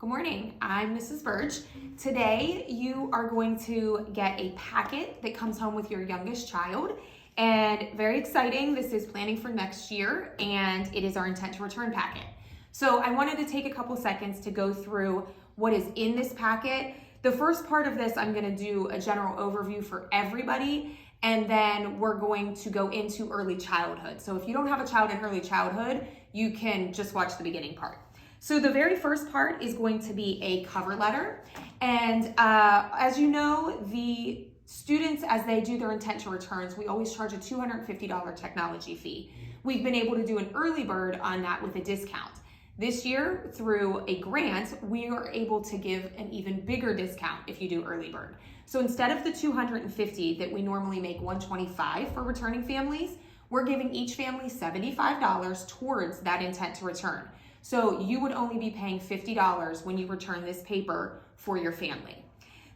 Good morning, I'm Mrs. Burge. Today you are going to get a packet that comes home with your youngest child, and very exciting, this is planning for next year and it is our intent to return packet. So I wanted to take a couple seconds to go through what is in this packet. The first part of this, I'm going to do a general overview for everybody, and then we're going to go into early childhood. So if you don't have a child in early childhood, you can just watch the beginning part. So the very first part is going to be a cover letter. And as you know, the students, as they do their intent to returns, we always charge a $250 technology fee. We've been able to do an early bird on that with a discount. This year, through a grant, we are able to give an even bigger discount if you do early bird. So instead of the $250 that we normally make $125 for returning families, we're giving each family $75 towards that intent to return. So you would only be paying $50 when you return this paper for your family.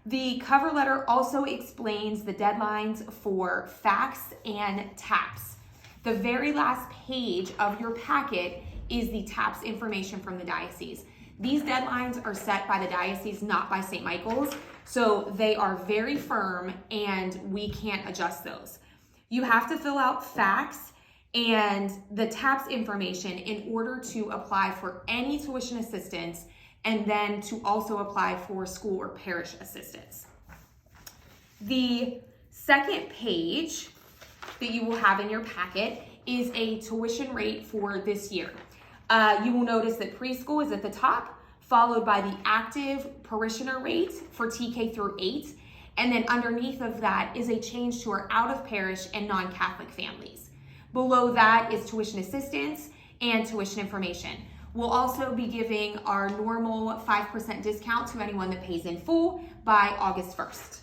The cover letter also explains the deadlines for facts and TAPs. The very last page of your packet is the TAPs information from the diocese. These deadlines are set by the diocese, not by St. Michael's, so they are very firm and we can't adjust those. You have to fill out facts and the TAPs information in order to apply for any tuition assistance, and then to also apply for school or parish assistance. The second page that you will have in your packet is a tuition rate for this year. You will notice that preschool is at the top, followed by the active parishioner rate for TK through 8, and then underneath of that is a change to our out of parish and non-Catholic families. Below that is tuition assistance and tuition information. We'll also be giving our normal 5% discount to anyone that pays in full by August 1st.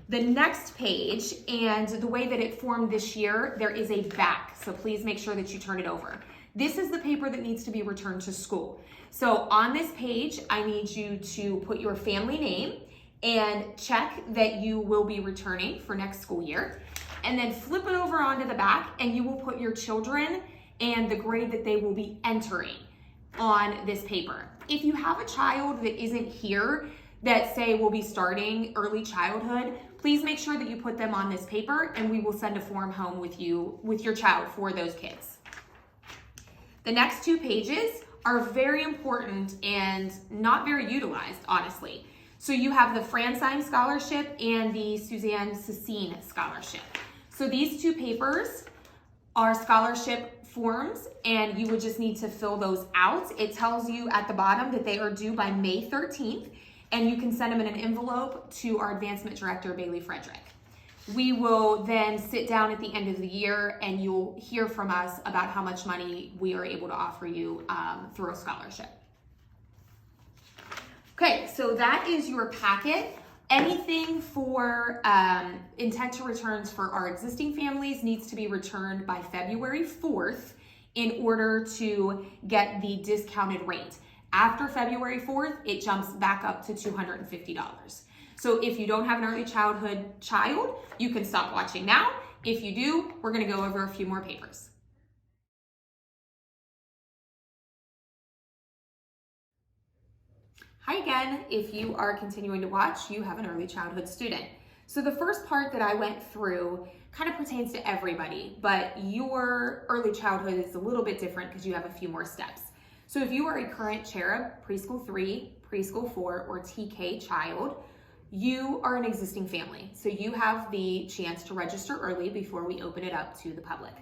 The next page, and the way that it formed this year, there is a back, so please make sure that you turn it over. This is the paper that needs to be returned to school. So on this page, I need you to put your family name and check that you will be returning for next school year. And then flip it over onto the back and you will put your children and the grade that they will be entering on this paper. If you have a child that isn't here that say will be starting early childhood, please make sure that you put them on this paper and we will send a form home with you, with your child for those kids. The next two pages are very important and not very utilized, honestly. So you have the Francine Scholarship and the Suzanne Cecine Scholarship. So these two papers are scholarship forms and you would just need to fill those out. It tells you at the bottom that they are due by May 13th and you can send them in an envelope to our advancement director, Bailey Frederick. We will then sit down at the end of the year and you'll hear from us about how much money we are able to offer you through a scholarship. Okay, so that is your packet. Anything for intent to returns for our existing families needs to be returned by February 4th in order to get the discounted rate. After February 4th, it jumps back up to $250. So if you don't have an early childhood child, you can stop watching now. If you do, we're gonna go over a few more papers. Hi again, if you are continuing to watch, you have an early childhood student. So the first part that I went through kind of pertains to everybody, but your early childhood is a little bit different because you have a few more steps. So if you are a current cherub, preschool 3, preschool 4, or TK child, you are an existing family. So you have the chance to register early before we open it up to the public.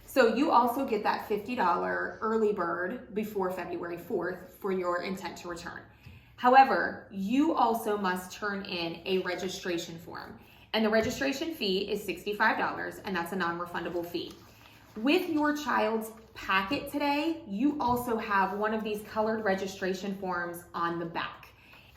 So you also get that $50 early bird before February 4th for your intent to return. However, you also must turn in a registration form, and the registration fee is $65, and that's a non-refundable fee. With your child's packet today, you also have one of these colored registration forms on the back,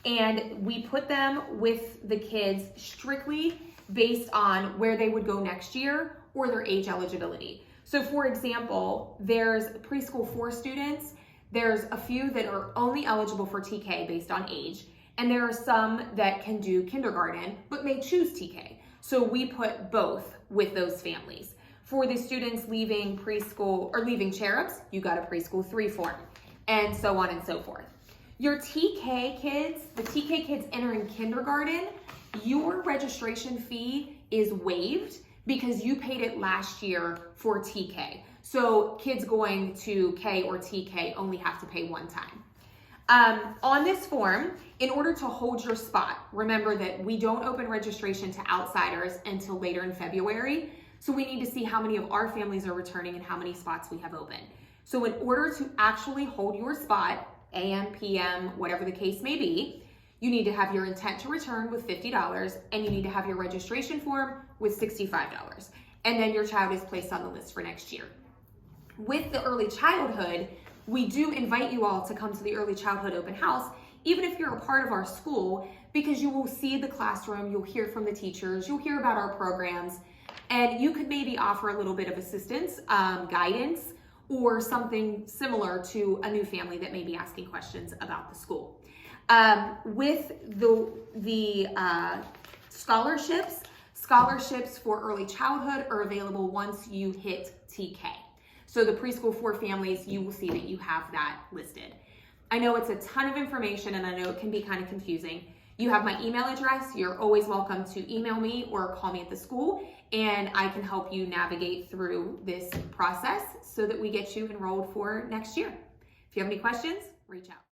and we put them with the kids strictly based on where they would go next year or their age eligibility. So for example, there's preschool 4 students. There's a few that are only eligible for TK based on age, and there are some that can do kindergarten but may choose TK. So we put both with those families. For the students leaving preschool or leaving cherubs, you got a preschool 3 form, and so on and so forth. Your TK kids, the TK kids entering kindergarten, your registration fee is waived because you paid it last year for TK. So kids going to K or TK only have to pay one time. On this form, in order to hold your spot, remember that we don't open registration to outsiders until later in February. So we need to see how many of our families are returning and how many spots we have open. So in order to actually hold your spot, AM, PM, whatever the case may be, you need to have your intent to return with $50 and you need to have your registration form with $65. And then your child is placed on the list for next year. With the early childhood, we do invite you all to come to the early childhood open house, even if you're a part of our school, because you will see the classroom, you'll hear from the teachers, you'll hear about our programs, and you could maybe offer a little bit of assistance, guidance, or something similar to a new family that may be asking questions about the school. With the scholarships for early childhood are available once you hit TK. So the preschool for families, you will see that you have that listed. I know it's a ton of information and I know it can be kind of confusing. You have my email address. You're always welcome to email me or call me at the school and I can help you navigate through this process so that we get you enrolled for next year. If you have any questions, reach out.